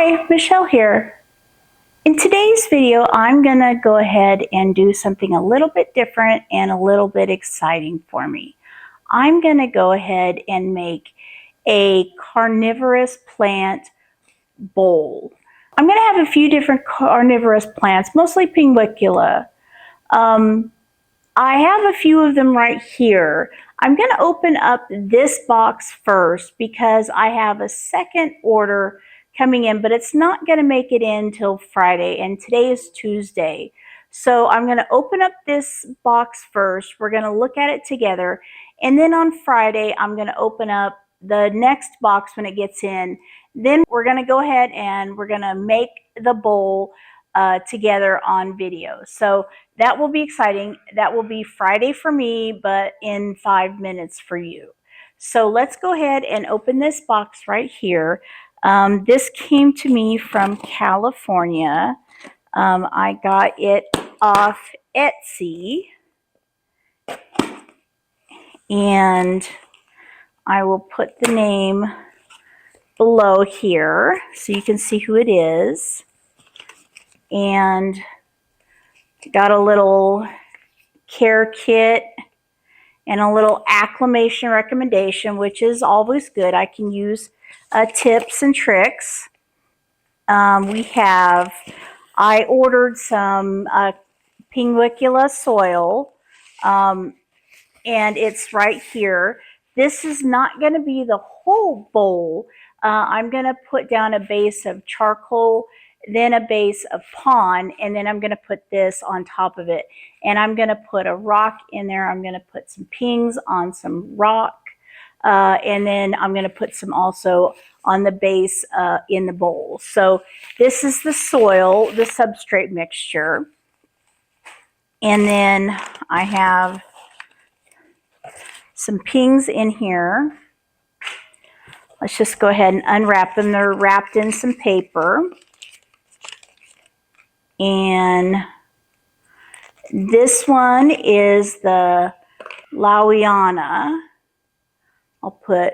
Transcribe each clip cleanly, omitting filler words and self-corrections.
Hi, Michelle here. In today's video, I'm gonna go ahead and do something a little bit different and a little bit exciting for me. I'm gonna go ahead and make a carnivorous plant bowl. I'm gonna have a few different carnivorous plants, mostly Pinguicula. I have a few of them right here. I'm going to open up this box first because I have a second order coming in, but it's not going to make it in till Friday, and today is Tuesday. So I'm going to open up this box first. We're going to look at it together, and then on Friday I'm going to open up the next box when it gets in. Then we're going to go ahead and we're going to make the bowl together on video. So that will be exciting. That will be Friday for me, but in 5 minutes for you. So let's go ahead and open this box right here. This came to me from California. I got it off Etsy. And I will put the name below here so you can see who it is. And got a little care kit and a little acclimation recommendation, which is always good. I can use tips and tricks. I ordered some Pinguicula soil, and it's right here. This is not going to be the whole bowl. I'm going to put down a base of charcoal, then a base of pond, and then I'm going to put this on top of it. And I'm going to put a rock in there. I'm going to put some pings on some rock, and then I'm going to put some also on the base in the bowl. So this is the soil, the substrate mixture. And then I have some pings in here. Let's just go ahead and unwrap them. They're wrapped in some paper. And this one is the Lawiana. I'll put,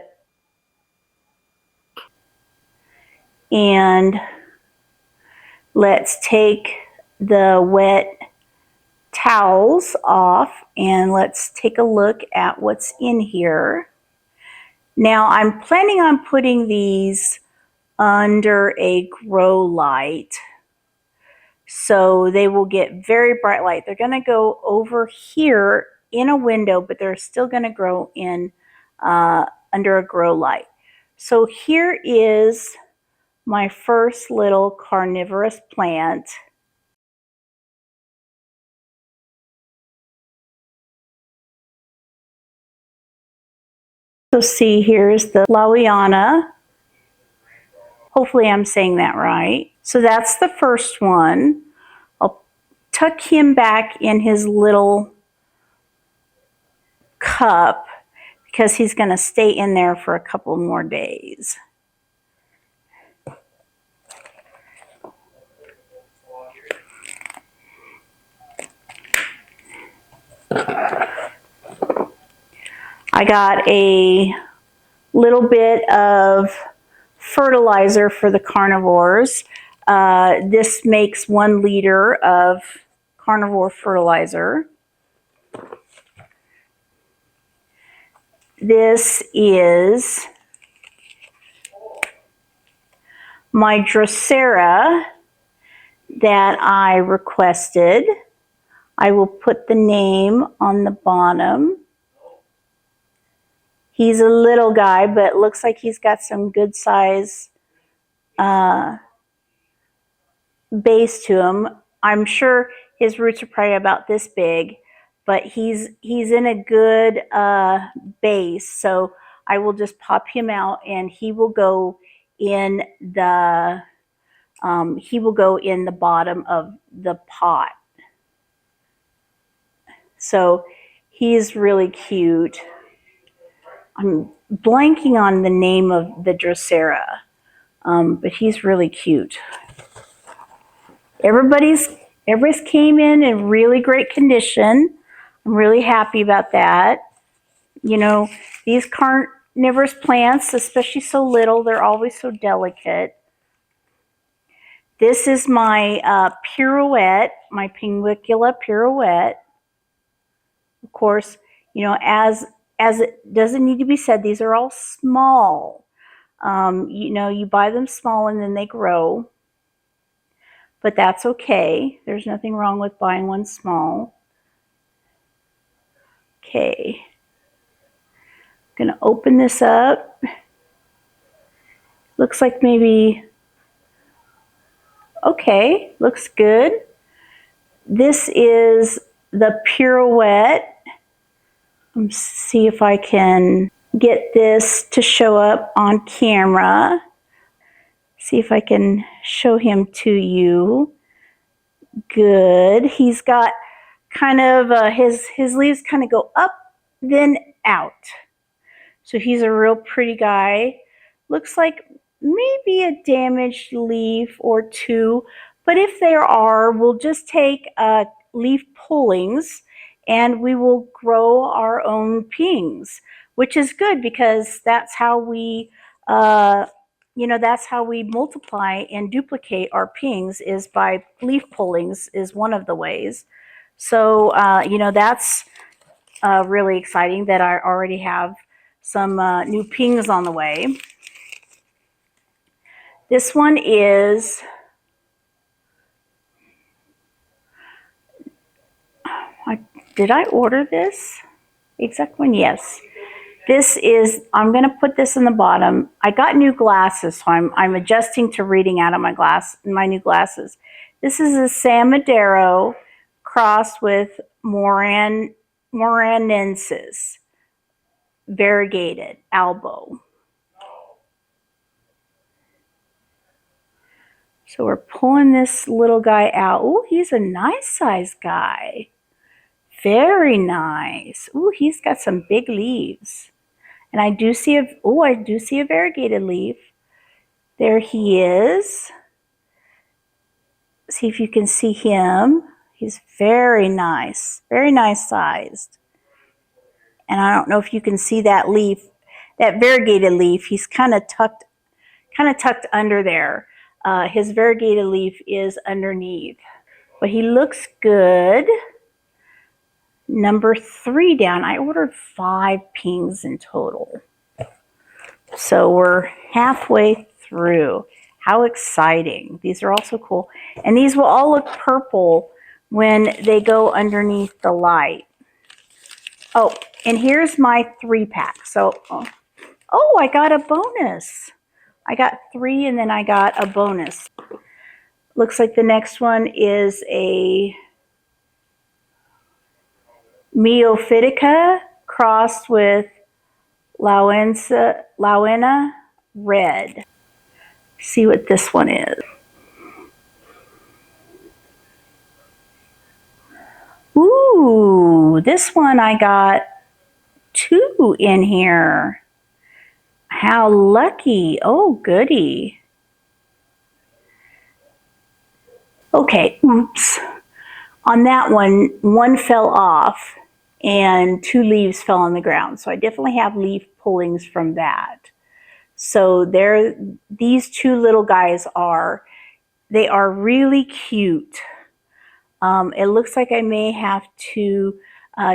and let's take the wet towels off and let's take a look at what's in here. Now I'm planning on putting these under a grow light, so they will get very bright light. They're going to go over here in a window, but they're still going to grow in under a grow light. So here is my first little carnivorous plant. So see, here's the Lawiana. Hopefully I'm saying that right. So that's the first one. I'll tuck him back in his little cup because he's going to stay in there for a couple more days. I got a little bit of fertilizer for the carnivores. This makes 1 liter of carnivore fertilizer. This is my Drocera that I requested. I will put the name on the bottom. He's a little guy, but it looks like he's got some good size base to him. I'm sure his roots are probably about this big, but he's in a good base. So I will just pop him out, and he will go in the bottom of the pot. So he's really cute. I'm blanking on the name of the Drocera, but he's really cute. Everybody's came in really great condition. I'm really happy about that. You know, these carnivorous plants, especially so little, they're always so delicate. This is my pirouette, my Pinguicula pirouette. Of course, you know, as it doesn't need to be said, these are all small. You know, you buy them small and then they grow, but that's okay. There's nothing wrong with buying one small. Okay, I'm gonna open this up. Looks like maybe, okay, looks good. This is the pirouette. Let's see if I can get this to show up on camera. See if I can show him to you. Good. He's got kind of his leaves kind of go up, then out. So he's a real pretty guy. Looks like maybe a damaged leaf or two, but if there are, we'll just take leaf pullings and we will grow our own pings, which is good because that's how we you know, that's how we multiply and duplicate our pings, is by leaf pullings is one of the ways. So you know, that's really exciting that I already have some new pings on the way. This one is, did I order this exact one? Yes. This is, I'm going to put this in the bottom. I got new glasses, so I'm adjusting to reading out of my new glasses. This is a San Madero crossed with Moranensis, variegated albo. So we're pulling this little guy out. Oh, he's a nice sized guy. Very nice. Oh, he's got some big leaves. And I do see a variegated leaf. There he is. See if you can see him. He's very nice sized. And I don't know if you can see that leaf, that variegated leaf. He's kind of tucked under there. His variegated leaf is underneath, but he looks good. Number 3 down. I ordered 5 pings in total. So we're halfway through. How exciting. These are also cool. And these will all look purple when they go underneath the light. Oh, and here's my 3-pack. So, oh, I got a bonus. I got 3 and then I got a bonus. Looks like the next one is a Meophytica crossed with Lauena red. See what this one is. Ooh, this one I got 2 in here. How lucky. Oh, goody. Okay, oops. On that one fell off and 2 leaves fell on the ground. So I definitely have leaf pullings from that. So these 2 little guys they are really cute. It looks like I may have to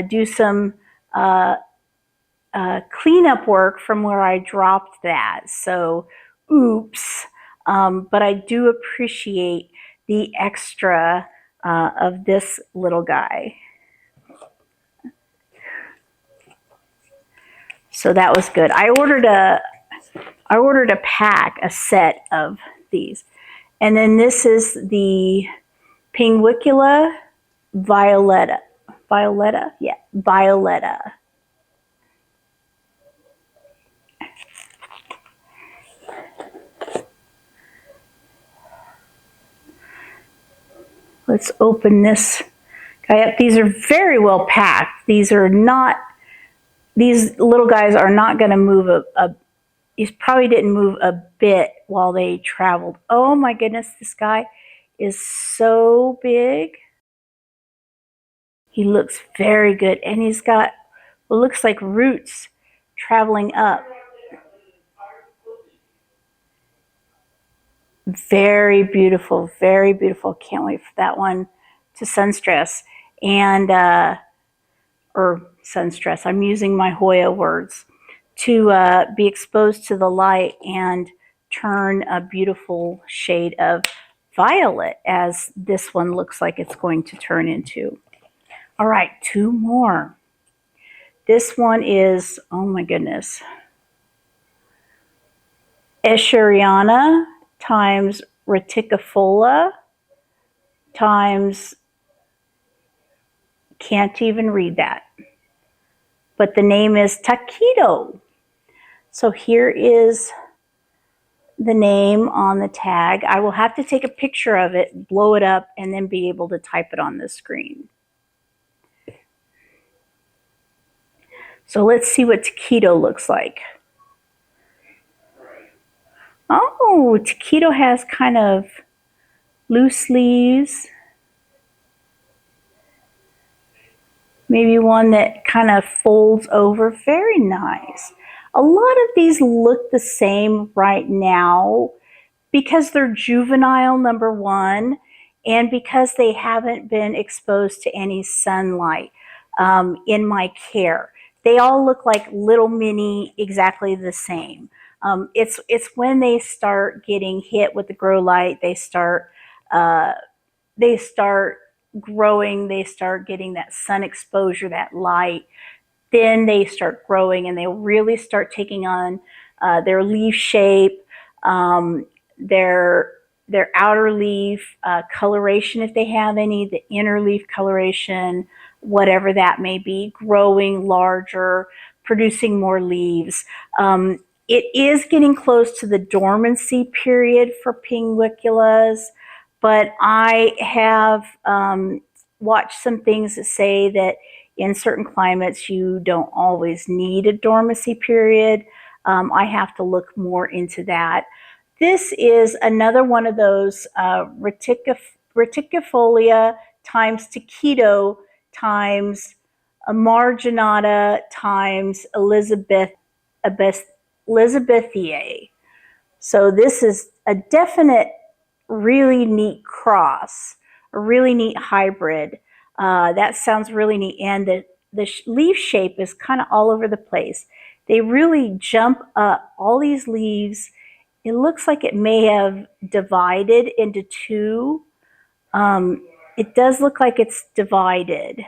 do some cleanup work from where I dropped that. So, oops. But I do appreciate the extra of this little guy. So that was good. I ordered a pack, a set of these. And then this is the Pinguicula Violetta. Violetta? Yeah, Violetta. Let's open this guy up. These are very well packed. These little guys are not going to move these probably didn't move a bit while they traveled. Oh my goodness, this guy is so big. He looks very good. And he's got what looks like roots traveling up. Very beautiful, very beautiful. Can't wait for that one to sunstress. And, or sunstress, I'm using my Hoya words, to be exposed to the light and turn a beautiful shade of violet, as this one looks like it's going to turn into. All right, two more. This one is, oh my goodness, Escheriana times Reticulola times, can't even read that, but the name is Taquito. So here is the name on the tag. I will have to take a picture of it, blow it up, and then be able to type it on the screen. So let's see what Taquito looks like. Oh, Taquito has kind of loose leaves. Maybe one that kind of folds over. Very nice. A lot of these look the same right now because they're juvenile, number one, and because they haven't been exposed to any sunlight in my care. They all look like little mini, exactly the same. It's when they start getting hit with the grow light, they start growing, they start getting that sun exposure, that light, then they start growing and they really start taking on their leaf shape, their outer leaf coloration if they have any, the inner leaf coloration, whatever that may be, growing larger, producing more leaves. It is getting close to the dormancy period for Pinguiculas, but I have watched some things that say that in certain climates you don't always need a dormancy period. I have to look more into that. This is another one of those Reticufolia times Taquito times Marginata times Elizabethae. So this is a definite, really neat cross, a really neat hybrid. That sounds really neat. And the leaf shape is kind of all over the place. They really jump up. All these leaves, it looks like it may have divided into two. It does look like it's divided.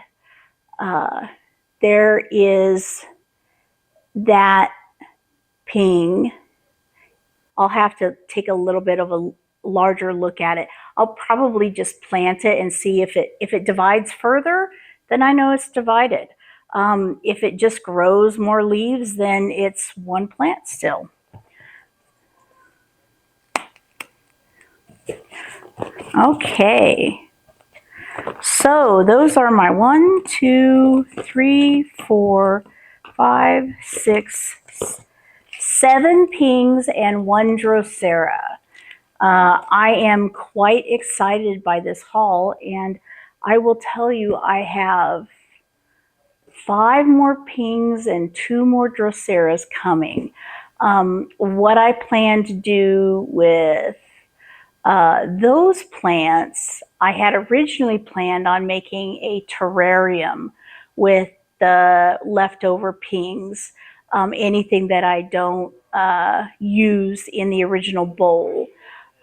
There is that ping. I'll have to take a little bit of a larger look at it. I'll probably just plant it and see if it divides further, then I know it's divided. If it just grows more leaves, then it's one plant still. Okay, so those are my 1, 2, 3, 4, 5, 6, 7 pings and 1 Drocera. I am quite excited by this haul, and I will tell you I have 5 more pings and 2 more Droceras coming. What I plan to do with those plants, I had originally planned on making a terrarium with the leftover pings, anything that I don't use in the original bowl.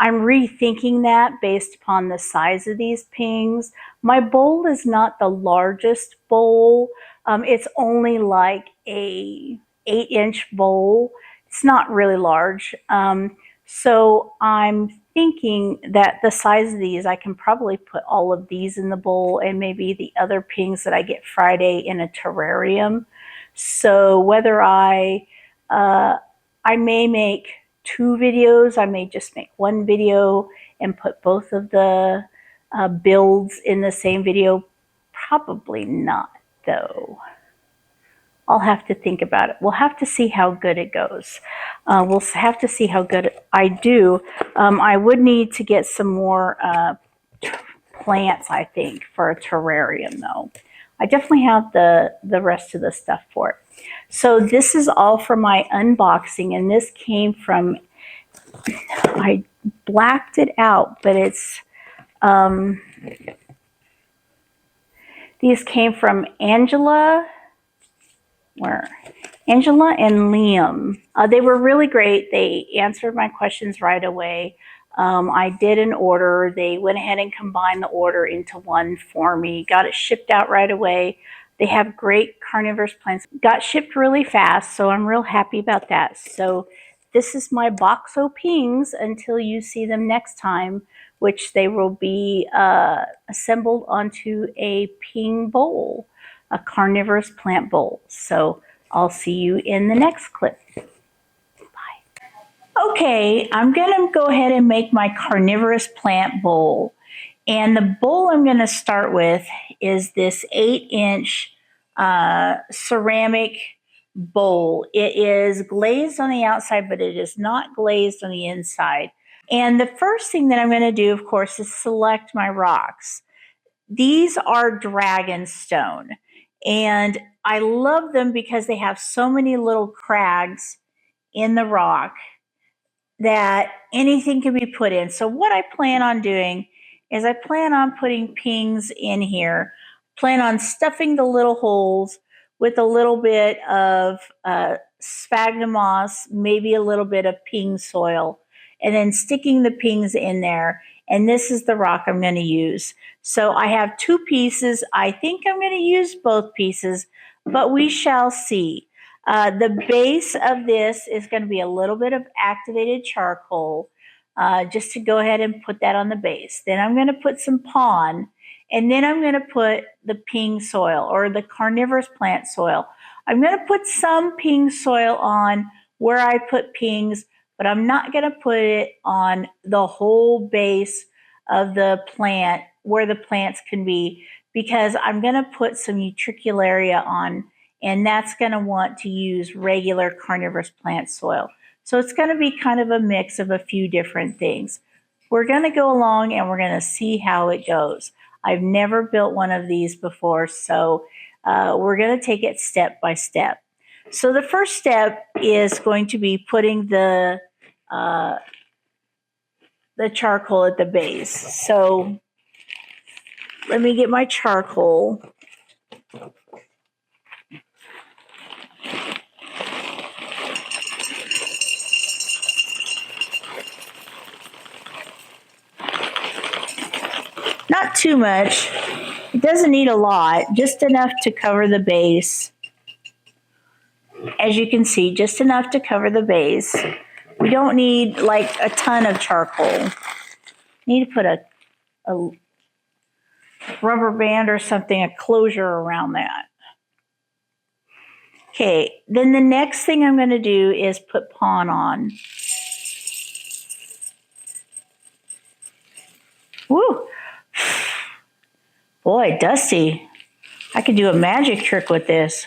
I'm rethinking that based upon the size of these pings. My bowl is not the largest bowl. It's only like a 8-inch bowl. It's not really large. So I'm thinking that the size of these, I can probably put all of these in the bowl and maybe the other pings that I get Friday in a terrarium. So whether I may make 2 videos, I may just make 1 video and put both of the builds in the same video. Probably not, though. I'll have to think about it. We'll have to see how good it goes. We'll have to see how good I do. I would need to get some more plants, I think, for a terrarium, though. I definitely have the rest of the stuff for it. So this is all for my unboxing, and this came from I blacked it out, but it's, these came from Angela and Liam. They were really great. They answered my questions right away. I did an order. They went ahead and combined the order into one for me, got it shipped out right away. They have great carnivorous plants. Got shipped really fast, so I'm real happy about that. So this is my box o' pings until you see them next time, which they will be assembled onto a ping bowl, a carnivorous plant bowl. So I'll see you in the next clip. Bye. Okay, I'm going to go ahead and make my carnivorous plant bowl. And the bowl I'm going to start with is this 8-inch ceramic bowl. It is glazed on the outside, but it is not glazed on the inside. And the first thing that I'm going to do, of course, is select my rocks. These are dragon stone, and I love them because they have so many little crags in the rock that anything can be put in. So what I plan on doing is I plan on putting pings in here, plan on stuffing the little holes with a little bit of sphagnum moss, maybe a little bit of ping soil, and then sticking the pings in there. And this is the rock I'm going to use. So I have 2 pieces. I think I'm going to use both pieces, but we shall see. The base of this is going to be a little bit of activated charcoal, just to go ahead and put that on the base. Then I'm going to put some pon, and then I'm going to put the ping soil or the carnivorous plant soil. I'm going to put some ping soil on where I put pings, but I'm not going to put it on the whole base of the plant where the plants can be, because I'm going to put some Utricularia on, and that's going to want to use regular carnivorous plant soil. So it's going to be kind of a mix of a few different things. We're going to go along and we're going to see how it goes. I've never built one of these before, so we're going to take it step by step. So the first step is going to be putting the charcoal at the base. So let me get my charcoal. Not too much. It doesn't need a lot, just enough to cover the base. As you can see, just enough to cover the base. We don't need like a ton of charcoal. Need to put a rubber band or something, a closure around that. Okay, then the next thing I'm going to do is put pon on. Woo! Boy, dusty. I could do a magic trick with this.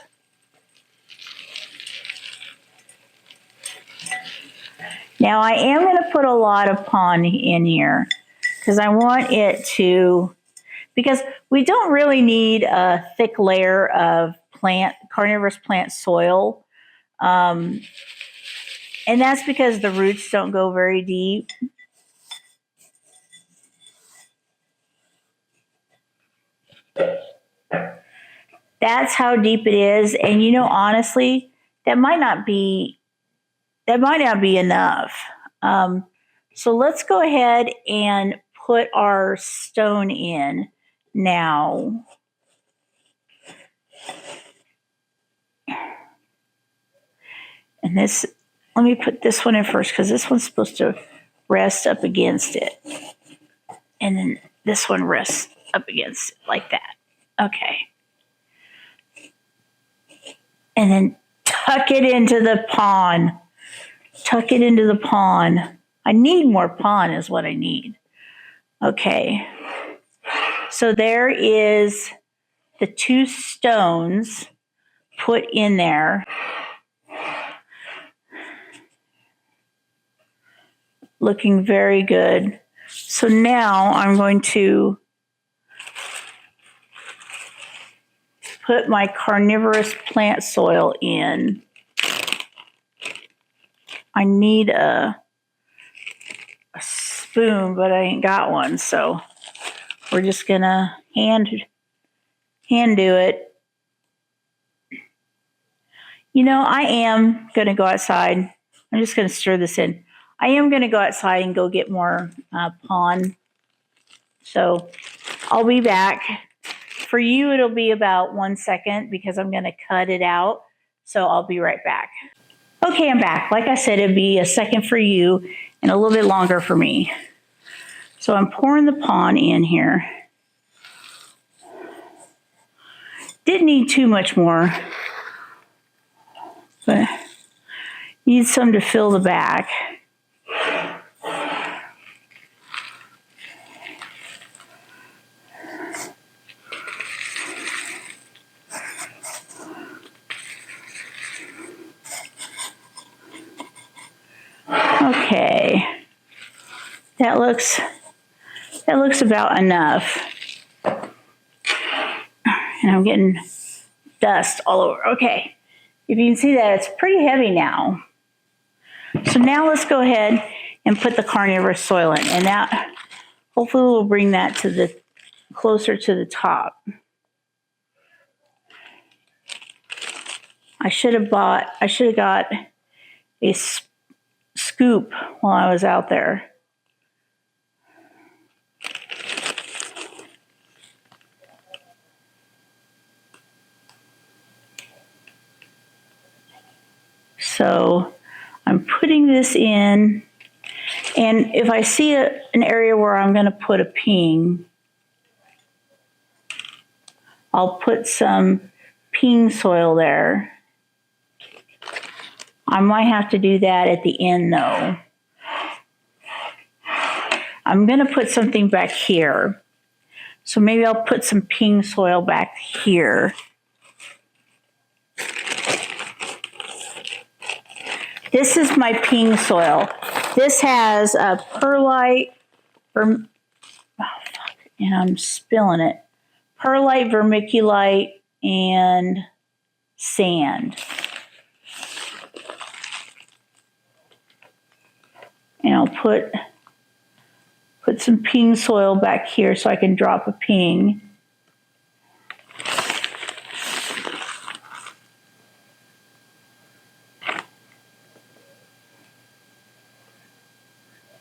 Now I am going to put a lot of pon in here because I want it to, because we don't really need a thick layer of carnivorous plant soil. And that's because the roots don't go very deep. That's how deep it is. And you know, honestly, that might not be enough. So let's go ahead and put our stone in now. And this, let me put this one in first because this one's supposed to rest up against it. And then this one rests up against it like that. Okay. And then tuck it into the pon. Tuck it into the pon. I need more pon is what I need. Okay. So there is the 2 stones put in there. Looking very good. So now I'm going to put my carnivorous plant soil in. I need a spoon, but I ain't got one, so we're just gonna hand do it. You know, I am gonna go outside. I'm just gonna stir this in. I am gonna go outside and go get more pon. So I'll be back. For you, it'll be about 1 second because I'm gonna cut it out. So I'll be right back. Okay, I'm back. Like I said, it'd be a second for you and a little bit longer for me. So I'm pouring the pon in here. Didn't need too much more, but need some to fill the back. Okay, that looks about enough. And I'm getting dust all over. Okay, if you can see that, it's pretty heavy now. So now let's go ahead and put the carnivorous soil in, and that hopefully will bring that to the closer to the top. I should have got a scoop while I was out there. So I'm putting this in, and if I see an area where I'm going to put a ping, I'll put some ping soil there. I might have to do that at the end though. I'm going to put something back here. So maybe I'll put some ping soil back here. This is my ping soil. This has a perlite, and I'm spilling it. Perlite, vermiculite, and sand. And I'll put some ping soil back here so I can drop a ping.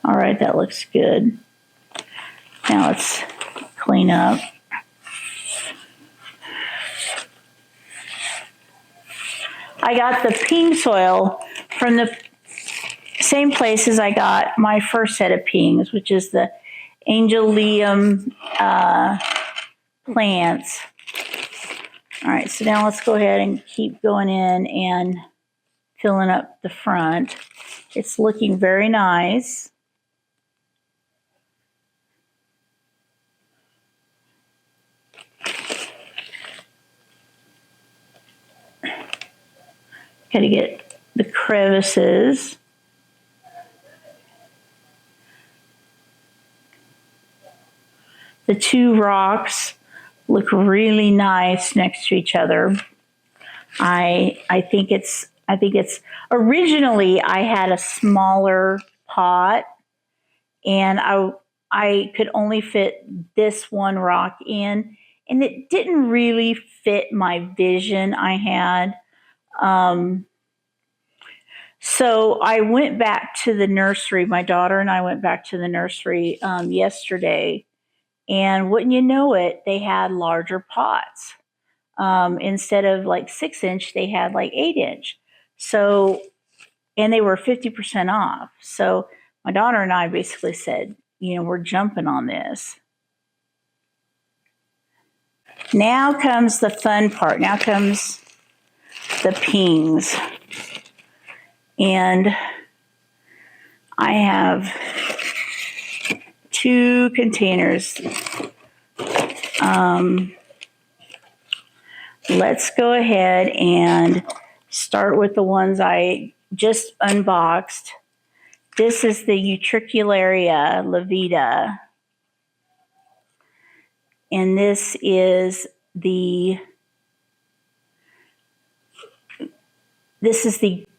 All right, that looks good. Now let's clean up. I got the ping soil from the same place as I got my first set of pings, which is the Angelium plants. All right, so now let's go ahead and keep going in and filling up the front. It's looking very nice. Got to get the crevices. The two rocks look really nice next to each other. I think it's originally I had a smaller pot, and I could only fit this one rock in, and it didn't really fit my vision I had. So I went back to the nursery. My daughter and I went back to the nursery yesterday, and wouldn't you know it, they had larger pots. Instead of like 6-inch, they had like 8-inch. So, and they were 50% off. So my daughter and I basically said, you know, we're jumping on this. Now comes the fun part. Now comes the pings. And I have 2 containers. Let's go ahead and start with the ones I just unboxed. This is the Utricularia levita. And this is the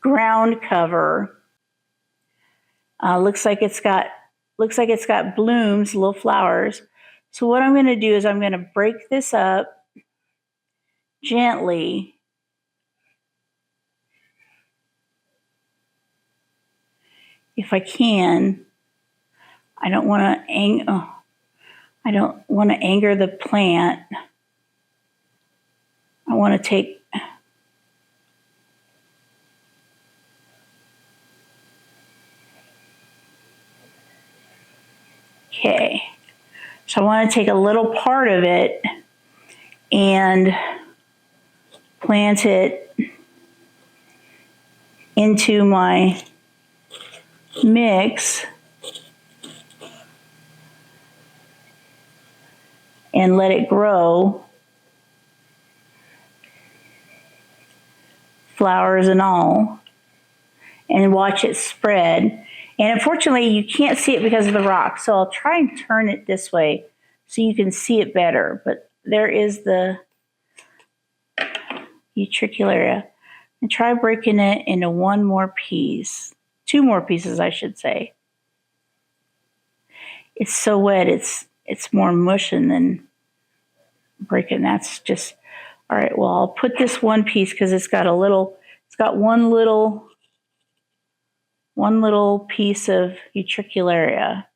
ground cover. Looks like it's got looks like it's got blooms, little flowers. So what I'm going to do is I'm going to break this up gently. If I can. I don't want to anger the plant. I want to take okay. So I want to take a little part of it and plant it into my mix and let it grow, flowers and all, and watch it spread. And unfortunately, you can't see it because of the rock, so I'll try and turn it this way so you can see it better. But there is the Utricularia. And try breaking it into one more piece. Two more pieces, I should say. It's so wet, it's more mushing than breaking. That's just, all right, well, I'll put this one piece because it's got one little piece of Utricularia.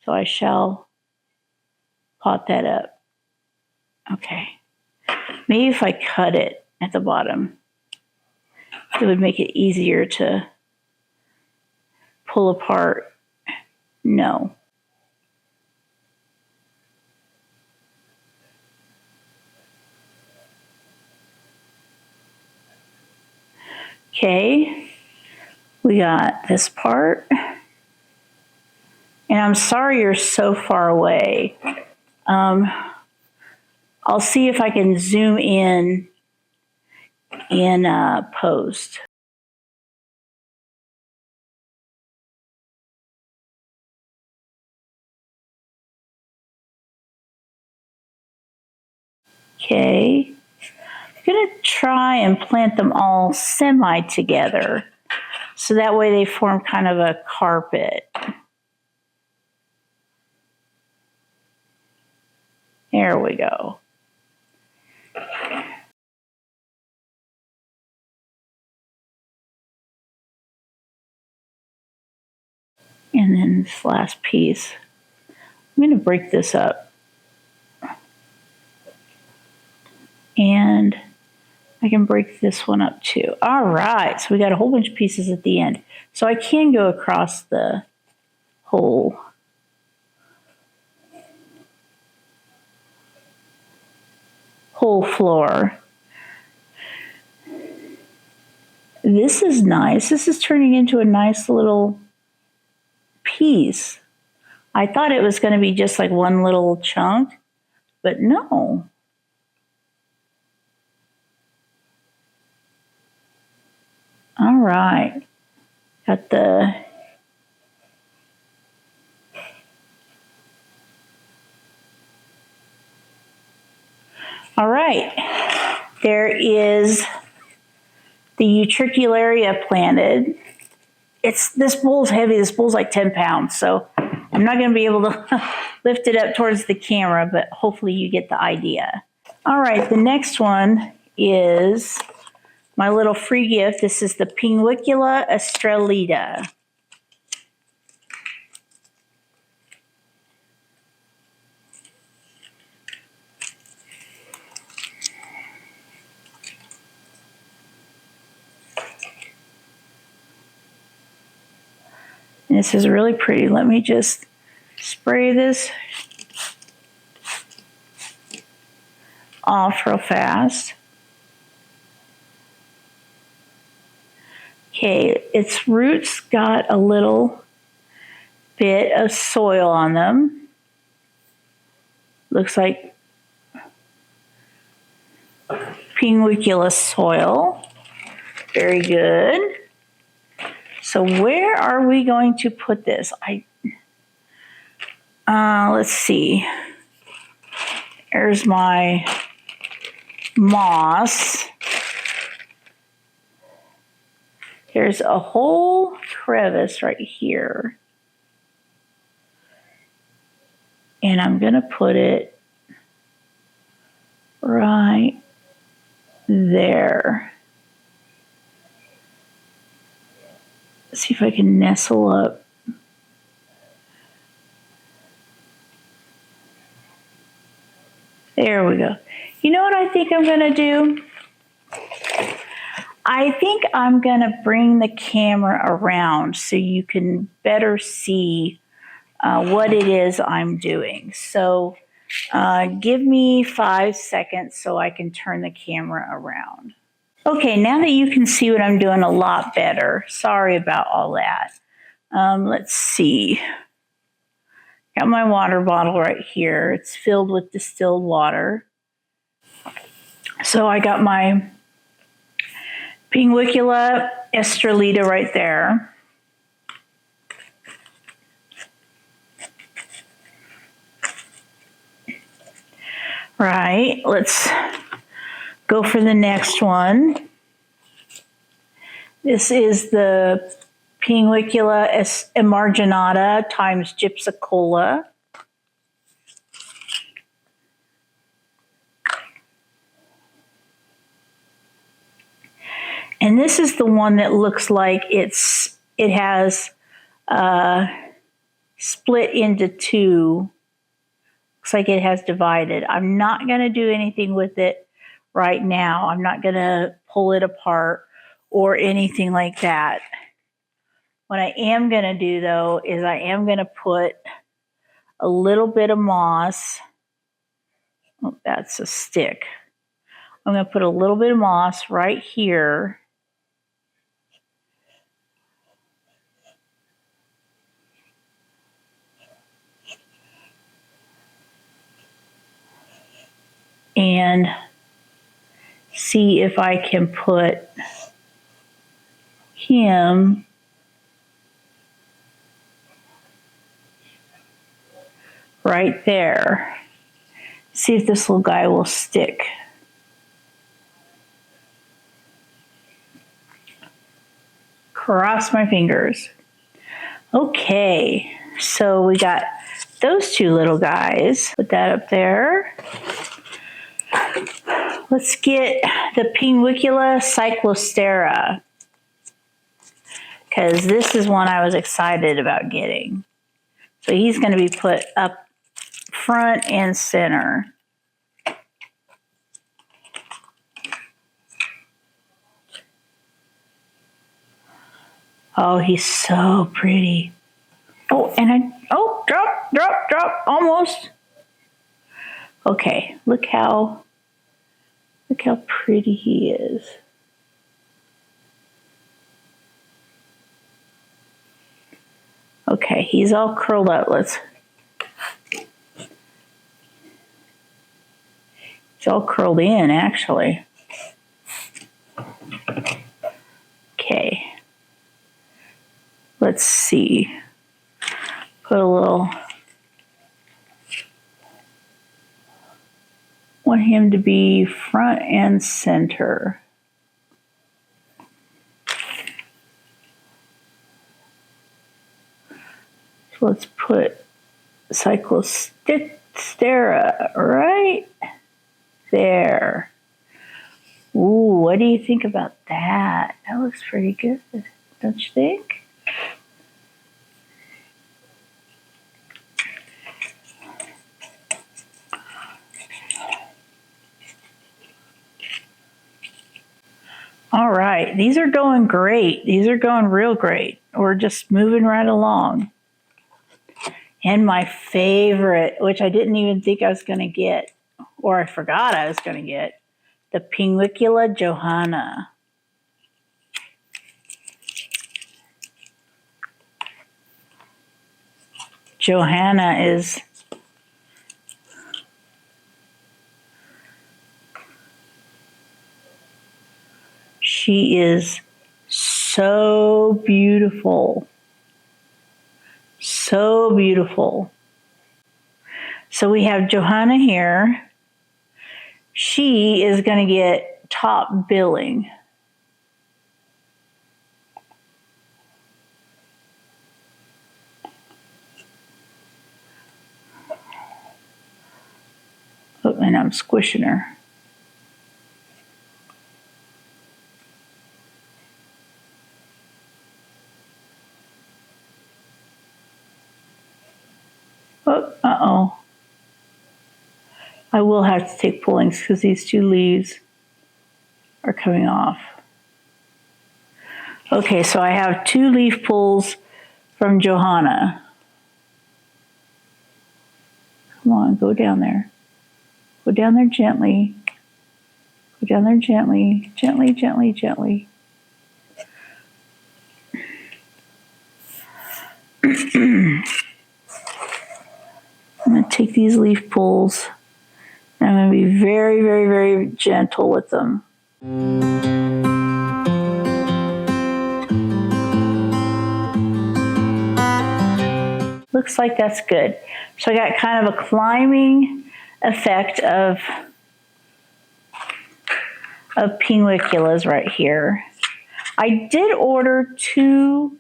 So I shall pot that up. Okay. Maybe if I cut it at the bottom, it would make it easier to pull apart. No. Okay, we got this part. And I'm sorry you're so far away. I'll see if I can zoom in post. Okay, I'm gonna try and plant them all semi together so that way they form kind of a carpet. There we go. And then this last piece, I'm going to break this up. And I can break this one up too. All right, so we got a whole bunch of pieces at the end. So I can go across the whole floor. This is nice. This is turning into a nice little piece. I thought it was going to be just like one little chunk, but no. All right. Got the all right. There is the Utricularia planted. This bowl's heavy. This bowl's like 10 pounds, so I'm not going to be able to lift it up towards the camera, but hopefully you get the idea. All right, the next one is my little free gift. This is the Pinguicula estrellita. And this is really pretty. Let me just spray this off real fast. Okay, its roots got a little bit of soil on them. Looks like Pinguicula soil. Very good. So where are we going to put this? Let's see. There's my moss. There's a whole crevice right here. And I'm going to put it right there. Let's see if I can nestle up. There we go. You know what I think I'm going to do? I think I'm going to bring the camera around so you can better see what it is I'm doing. So give me 5 seconds so I can turn the camera around. Okay, now that you can see what I'm doing a lot better, sorry about all that. Let's see. Got my water bottle right here. It's filled with distilled water. So I got my Pinguicula estrellita right there. Right, let's go for the next one. This is the Pinguicula emarginata times gypsicola. And this is the one that looks like it has split into two. Looks like it has divided. I'm not going to do anything with it right now. I'm not going to pull it apart or anything like that. What I am going to do, though, is I am going to put a little bit of moss. Oh, that's a stick. I'm going to put a little bit of moss right here. And see if I can put him right there. See if this little guy will stick. Cross my fingers. Okay, so we got those two little guys. Put that up there. Let's get the Pinguicula cyclostera, because this is one I was excited about getting. So he's going to be put up front and center. Oh, he's so pretty. Oh, and drop, almost. Okay, look how pretty he is. Okay, he's all curled up. He's all curled in, actually. Okay. Let's see. Put a little. Want him to be front and center. So let's put cyclostera right there. Ooh, what do you think about that? That looks pretty good, don't you think? All right, these are going great. These are going real great. We're just moving right along. And my favorite, which I didn't even think I was going to get, or I forgot I was going to get, the Pinguicula Johanna. Johanna is she is so beautiful. So beautiful. So we have Johanna here. She is going to get top billing. Oh, and I'm squishing her. Oh, uh-oh. I will have to take pullings because these 2 leaves are coming off. Okay, so I have 2 leaf pulls from Johanna. Come on, go down there. Go down there gently. Go down there gently. Gently, gently, gently. I'm going to take these leaf pulls and I'm going to be very, very, very gentle with them. Looks like that's good. So I got kind of a climbing effect of Pinguiculas right here. I did order two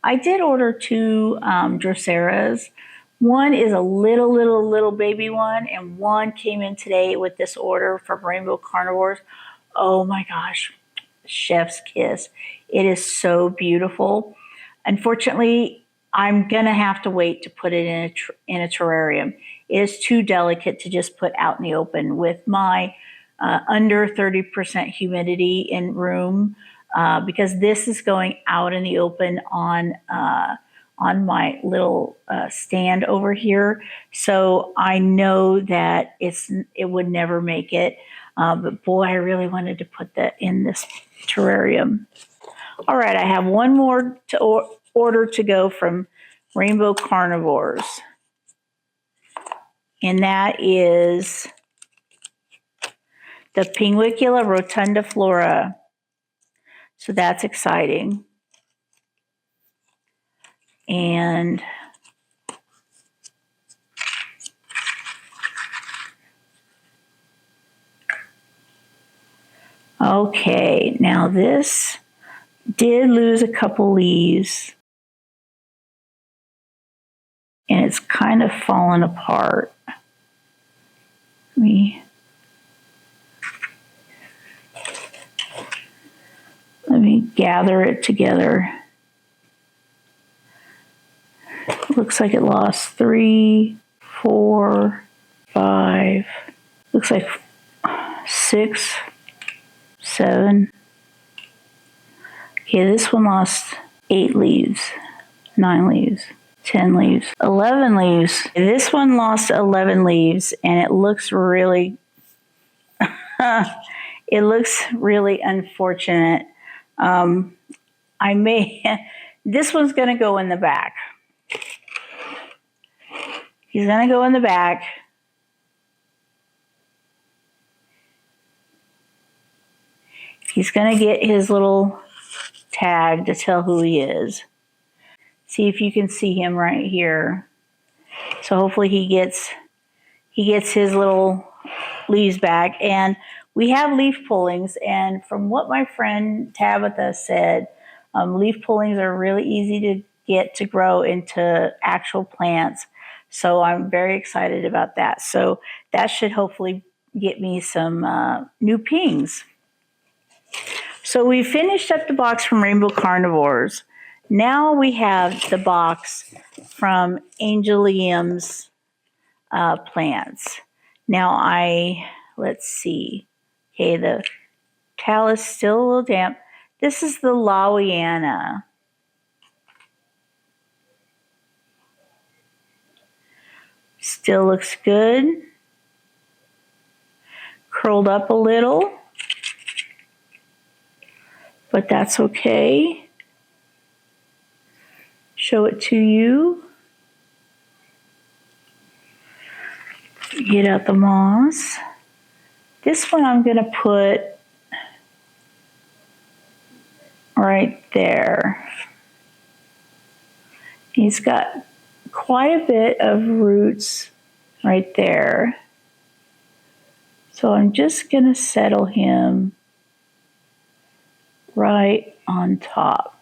Droceras. One is a little baby one, and one came in today with this order from Rainbow Carnivorous. Oh my gosh, chef's kiss. It is so beautiful. Unfortunately, I'm gonna have to wait to put it in a terrarium. It is too delicate to just put out in the open with my under 30% humidity in room, because this is going out in the open on my little stand over here. So I know that it would never make it. But boy, I really wanted to put that in this terrarium. All right, I have one more to order to go from Rainbow Carnivorous. And that is the Pinguicula rotundiflora. So that's exciting. And okay, now this did lose a couple leaves. And it's kind of fallen apart. Let me gather it together. Looks like it lost 3, 4, 5. Looks like 6, 7. Okay, this one lost 8 leaves, 9 leaves, 10 leaves, 11 leaves. This one lost 11 leaves, and it looks really, it looks really unfortunate. This one's going to go in the back. He's going to go in the back. He's going to get his little tag to tell who he is. See if you can see him right here. So hopefully he gets his little leaves back. And we have leaf pullings, and from what my friend Tabitha said, leaf pullings are really easy to get to grow into actual plants. So I'm very excited about that. So that should hopefully get me some new pings. So we finished up the box from Rainbow Carnivorous. Now we have the box from Angelium's plants. Now let's see. Okay, the callus still a little damp. This is the Lawiana. Still looks good. Curled up a little, but that's okay. Show it to you. Get out the moss. This one I'm going to put right there. He's got quite a bit of roots right there. So I'm just going to settle him right on top.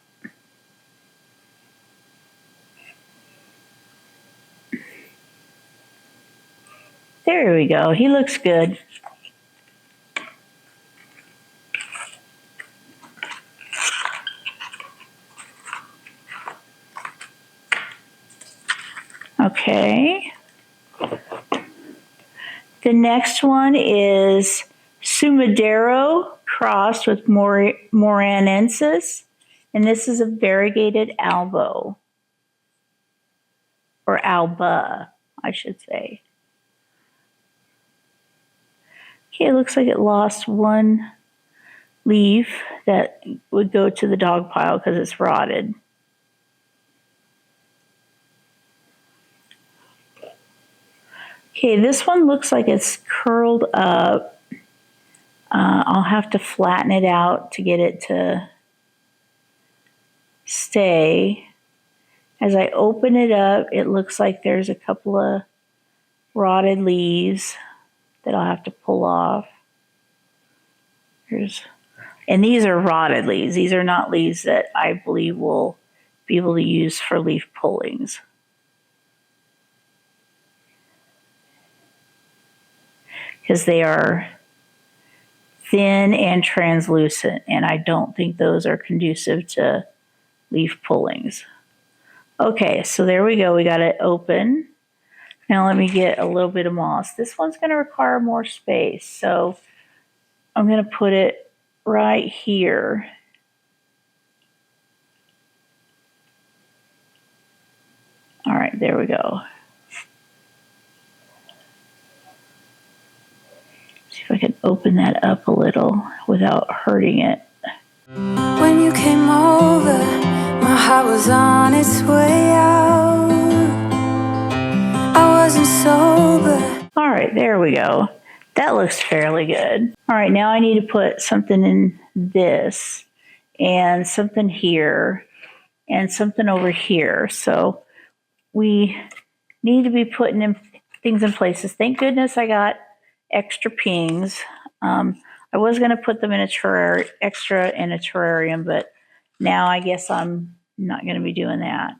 There we go. He looks good. Okay. The next one is Sumidero crossed with Moranensis. And this is a variegated albo. Or alba, I should say. Okay, it looks like it lost one leaf that would go to the dog pile because it's rotted. Okay, this one looks like it's curled up. I'll have to flatten it out to get it to stay. As I open it up, it looks like there's a couple of rotted leaves that I'll have to pull off. And these are rotted leaves. These are not leaves that I believe will be able to use for leaf pullings. Because they are thin and translucent, and I don't think those are conducive to leaf pullings. Okay, so there we go. We got it open. Now let me get a little bit of moss. This one's going to require more space, so I'm going to put it right here. All right, there we go. See if I can open that up a little without hurting it. When you came over, my heart was on its way out. I wasn't sober. All right, there we go. That looks fairly good. All right, now I need to put something in this and something here and something over here. So we need to be putting in things in places. Thank goodness I got extra pings. I was going to put them in a extra in a terrarium, but now I guess I'm not going to be doing that.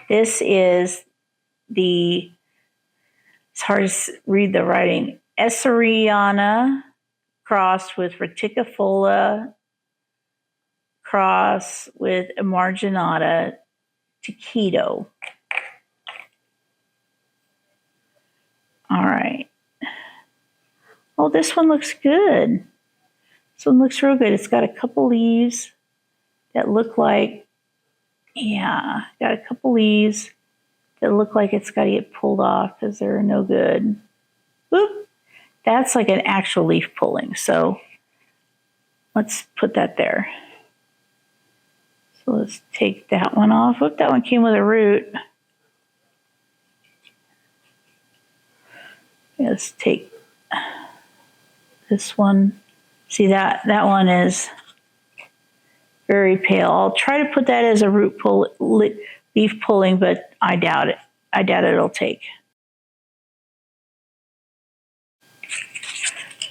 This is it's hard to read the writing, Esseriana crossed with Reticola cross with Emarginata Taquito. All right. Oh, this one looks good. This one looks real good. It's got a couple leaves that look like, got a couple leaves that look like it's got to get pulled off because they're no good. Whoop. That's like an actual leaf pulling. So let's put that there. So let's take that one off. Whoop, that one came with a root. Let's take this one. See that one is very pale. I'll try to put that as a root pull, leaf pulling, but I doubt it. I doubt it'll take.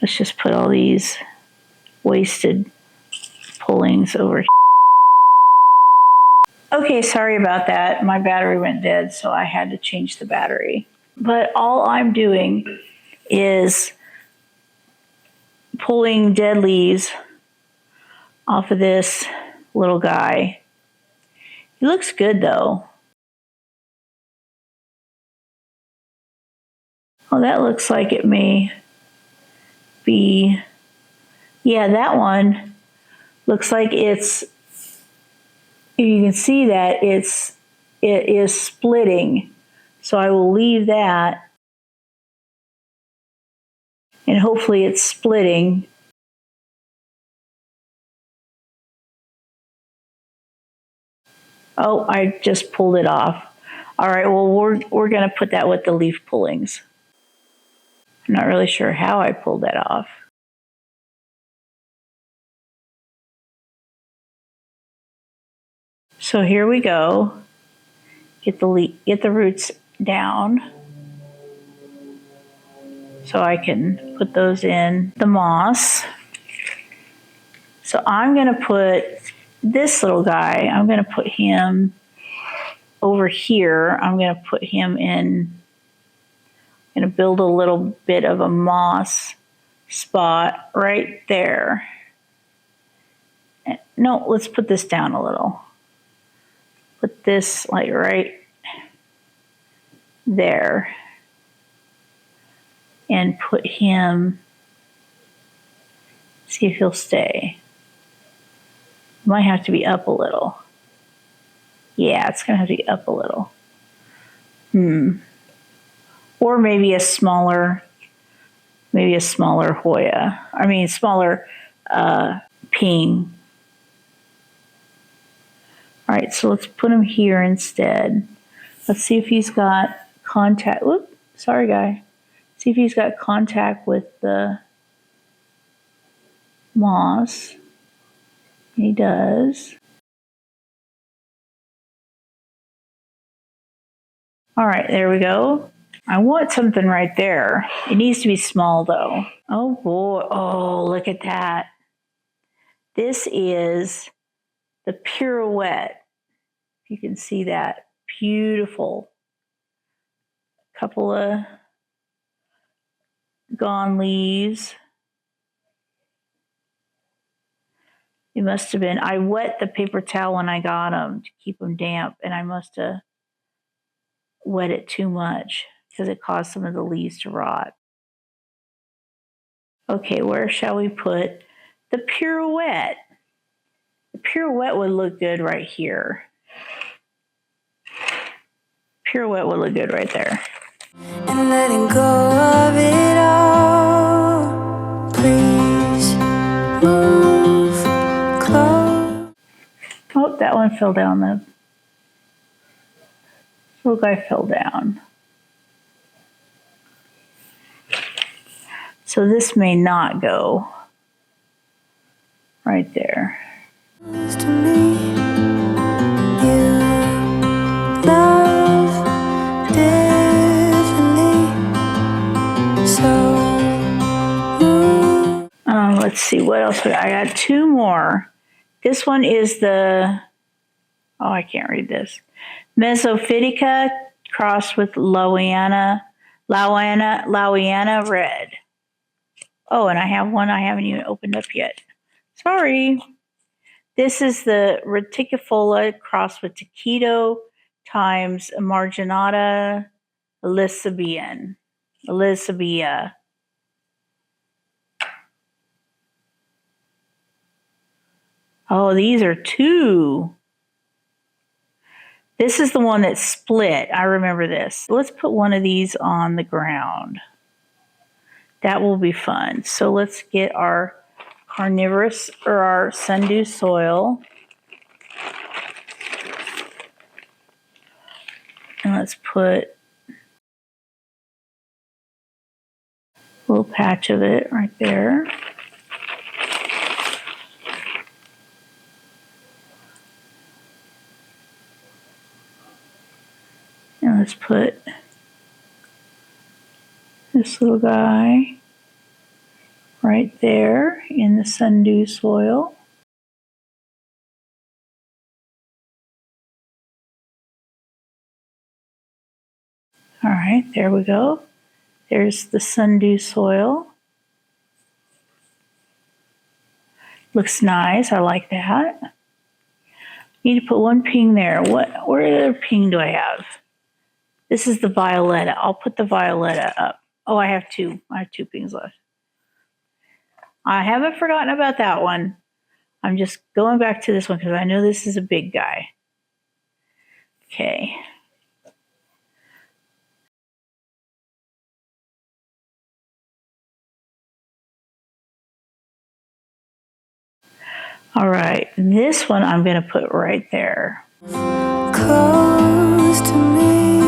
Let's just put all these wasted pullings over here. Okay, sorry about that. My battery went dead, so I had to change the battery. But all I'm doing is pulling dead leaves off of this little guy. He looks good though. Oh, that looks like it may be, that one looks like it's, you can see that it is splitting. So I will leave that. And hopefully it's splitting. Oh, I just pulled it off. All right, well, we're going to put that with the leaf pullings. I'm not really sure how I pulled that off. So here we go. Get the roots down. So I can put those in the moss. So I'm going to put this little guy, I'm going to put him over here. I'm going to put him in Gonna build a little bit of a moss spot right there. No, let's put this down a little. Put this like right there. And put him, see if he'll stay. Might have to be up a little. Yeah, it's gonna have to be up a little. Or maybe a smaller Hoya. I mean, smaller Ping. All right, so let's put him here instead. Let's see if he's got contact. Whoop, sorry, guy. See if he's got contact with the moss. He does. All right, there we go. I want something right there. It needs to be small though. Oh boy, oh, look at that. This is the pirouette. If you can see that, beautiful. Couple of gone leaves. It must have been, I wet the paper towel when I got them to keep them damp, and I must have wet it too much because it caused some of the leaves to rot. Okay, where shall we put the pirouette? The pirouette would look good right here. Pirouette would look good right there. And letting go of it all. Please move close. Oh, that one fell down. The little guy fell down. So this may not go right there. To me, you love differently. So move. Let's see what else. I got two more. This one is the, oh, I can't read this. Mesophytica crossed with Lauiana red. Oh, and I have one I haven't even opened up yet. Sorry. This is the Reticufolia crossed with Taquito times Marginata Elisabia. Oh, these are two. This is the one that's split. I remember this. Let's put one of these on the ground. That will be fun. So let's get our carnivorous or our sundew soil. And let's put a little patch of it right there. And let's put this little guy right there in the sundew soil. All right, there we go. There's the sundew soil. Looks nice, I like that. Need to put one ping there. What other ping do I have? This is the violetta. I'll put the violetta up. Oh, I have two. I have two pings left. I haven't forgotten about that one. I'm just going back to this one because I know this is a big guy. Okay. All right, this one I'm going to put right there. Close to me,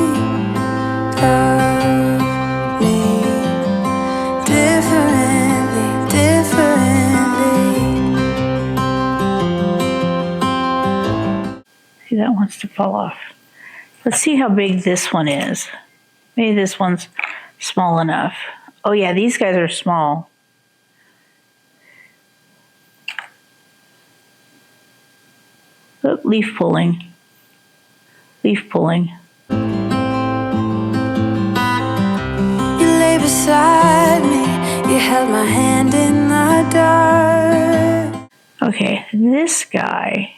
love me differently, differently. See, that wants to fall off. Let's see how big this one is. Maybe this one's small enough. Oh yeah, these guys are small. Oh, leaf pulling. Leaf pulling. You beside me. You held my hand in the dark. Okay, this guy,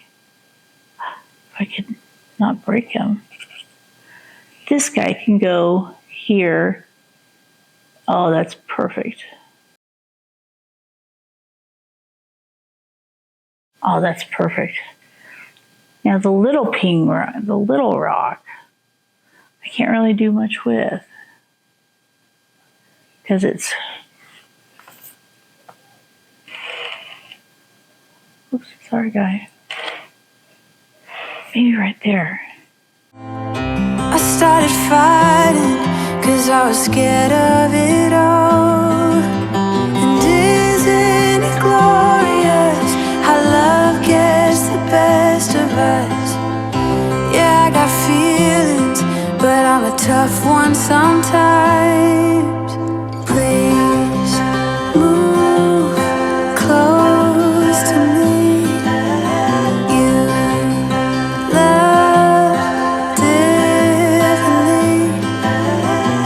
if I could not break him, this guy can go here. Oh, that's perfect. Oh, that's perfect. Now the little the little rock, I can't really do much with because it's, oops, sorry guy. Maybe right there. I started fighting, cause I was scared of it all. And isn't it glorious how love gets the best of us? Yeah, I got feelings, but I'm a tough one sometimes. Please move close to me. You love differently,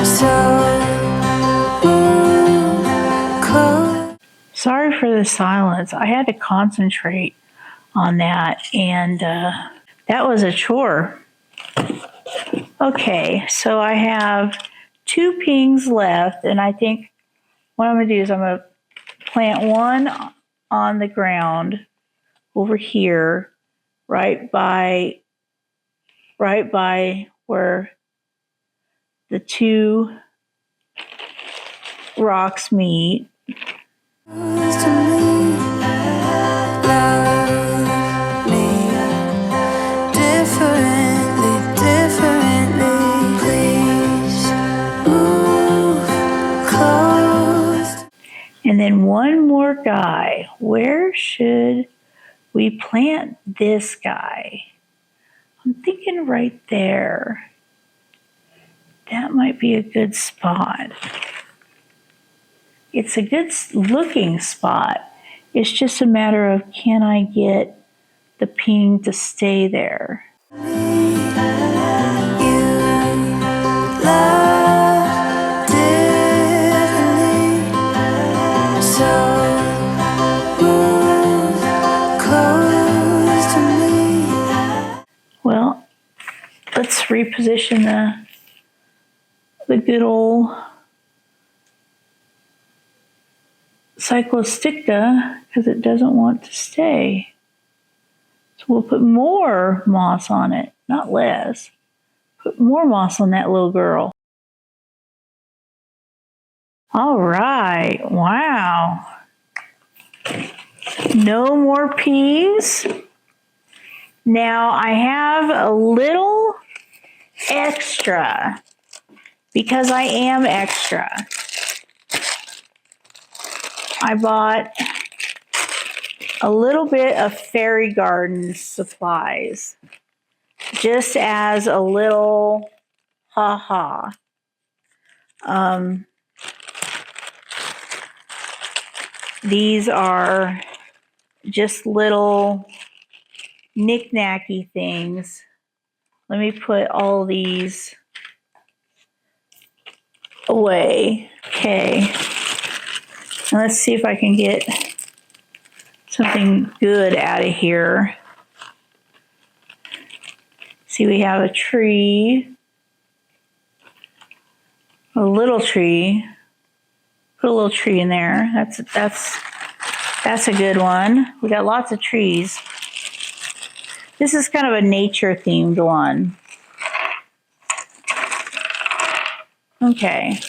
so move close. Sorry for the silence. I had to concentrate on that, and that was a chore. Okay, so I have 2 pings left, and I think what I'm going to do is I'm going to plant one on the ground over here, right by where the 2 rocks meet. Close to me, love me differently, please move close. And then one more guy. Where should we plant this guy? I'm thinking right there. That might be a good spot. It's a good looking spot. It's just a matter of, can I get the ping to stay there? You love differently, so move close to me. Well, let's reposition the good old cyclosticta because it doesn't want to stay. So we'll put more moss on it, not less. Put more moss on that little girl. All right, wow. No more peas. Now I have a little extra because I am extra. I bought a little bit of fairy garden supplies just as a little ha-ha. These are just little knick-knacky things. Let me put all these away. Okay. Now let's see if I can get something good out of here. See, we have a tree, a little tree. Put a little tree in there. That's a good one. We got lots of trees. This is kind of a nature themed one. Okay.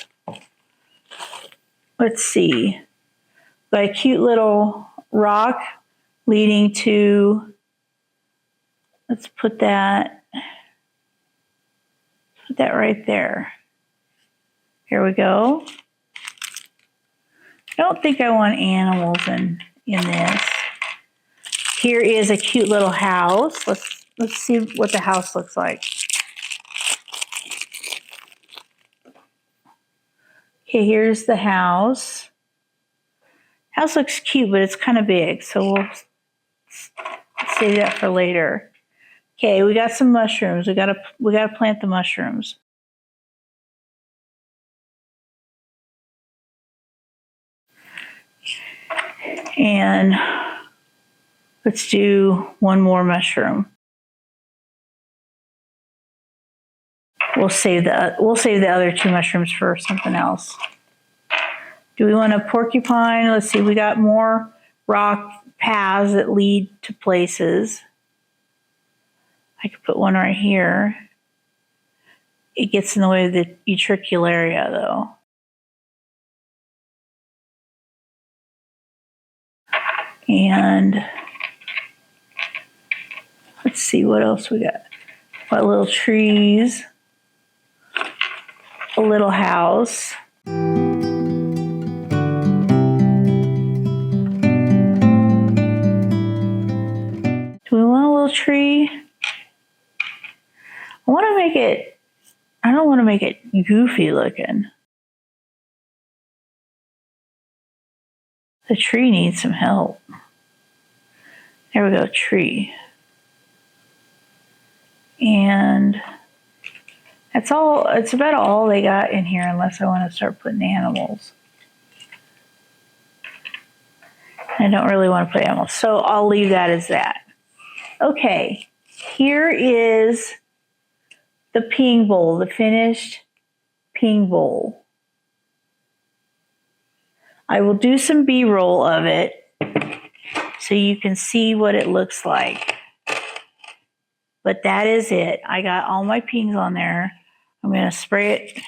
Let's see. Got a cute little rock leading to, let's put that right there. Here we go. I don't think I want animals in this. Here is a cute little house. Let's see what the house looks like. Okay, here's the house. House looks cute, but it's kind of big, so we'll save that for later. Okay, we got some mushrooms. We gotta plant the mushrooms. And let's do one more mushroom. We'll save the other 2 mushrooms for something else. Do we want a porcupine? Let's see, we got more rock paths that lead to places. I could put one right here. It gets in the way of the Utricularia though. And let's see what else we got. What little trees, a little house. Do we want a little tree? I don't want to make it goofy looking. The tree needs some help. There we go, tree. And that's all, it's about all they got in here unless I want to start putting animals. I don't really want to put animals, so I'll leave that as that. Okay, here is the ping bowl, the finished ping bowl. I will do some B-roll of it so you can see what it looks like. But that is it. I got all my pings on there. I'm going to spray it.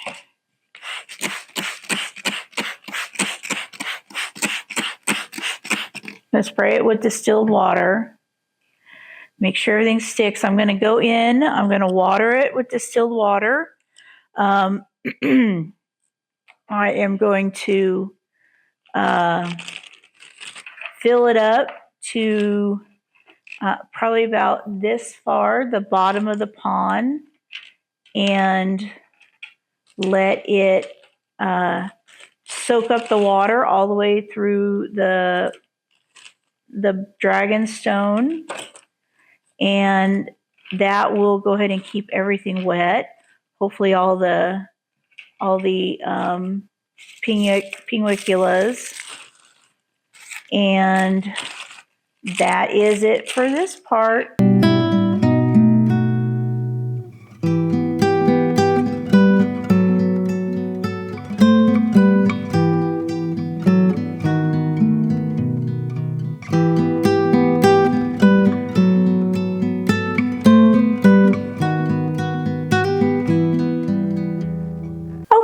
I'm going to spray it with distilled water. Make sure everything sticks. I'm going to go in. I'm going to water it with distilled water. I am going to fill it up to probably about this far, the bottom of the pond, and let it soak up the water all the way through the dragon stone. And that will go ahead and keep everything wet. Hopefully all the pinguiculas. And that is it for this part.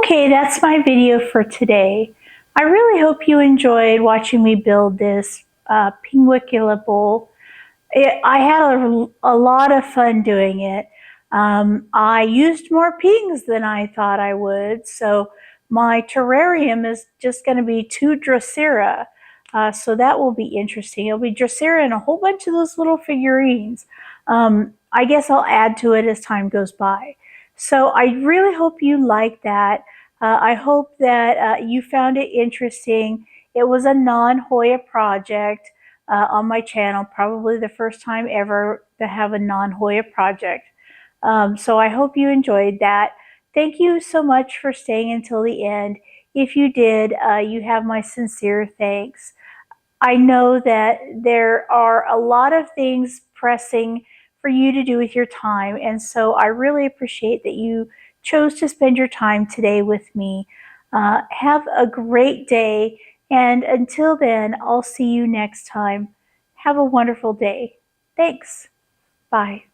Okay, that's my video for today. I really hope you enjoyed watching me build this Pinguicula bowl. I had a lot of fun doing it. I used more pings than I thought I would, so my terrarium is just going to be 2 Drocera. So that will be interesting. It'll be Drocera and a whole bunch of those little figurines. I guess I'll add to it as time goes by. So I really hope you like that. I hope that you found it interesting. It was a non-Hoya project on my channel, probably the first time ever to have a non-Hoya project. So I hope you enjoyed that. Thank you so much for staying until the end. If you did, you have my sincere thanks. I know that there are a lot of things pressing for you to do with your time, and so I really appreciate that you chose to spend your time today with me. Have a great day, and until then, I'll see you next time. Have a wonderful day. Thanks. Bye.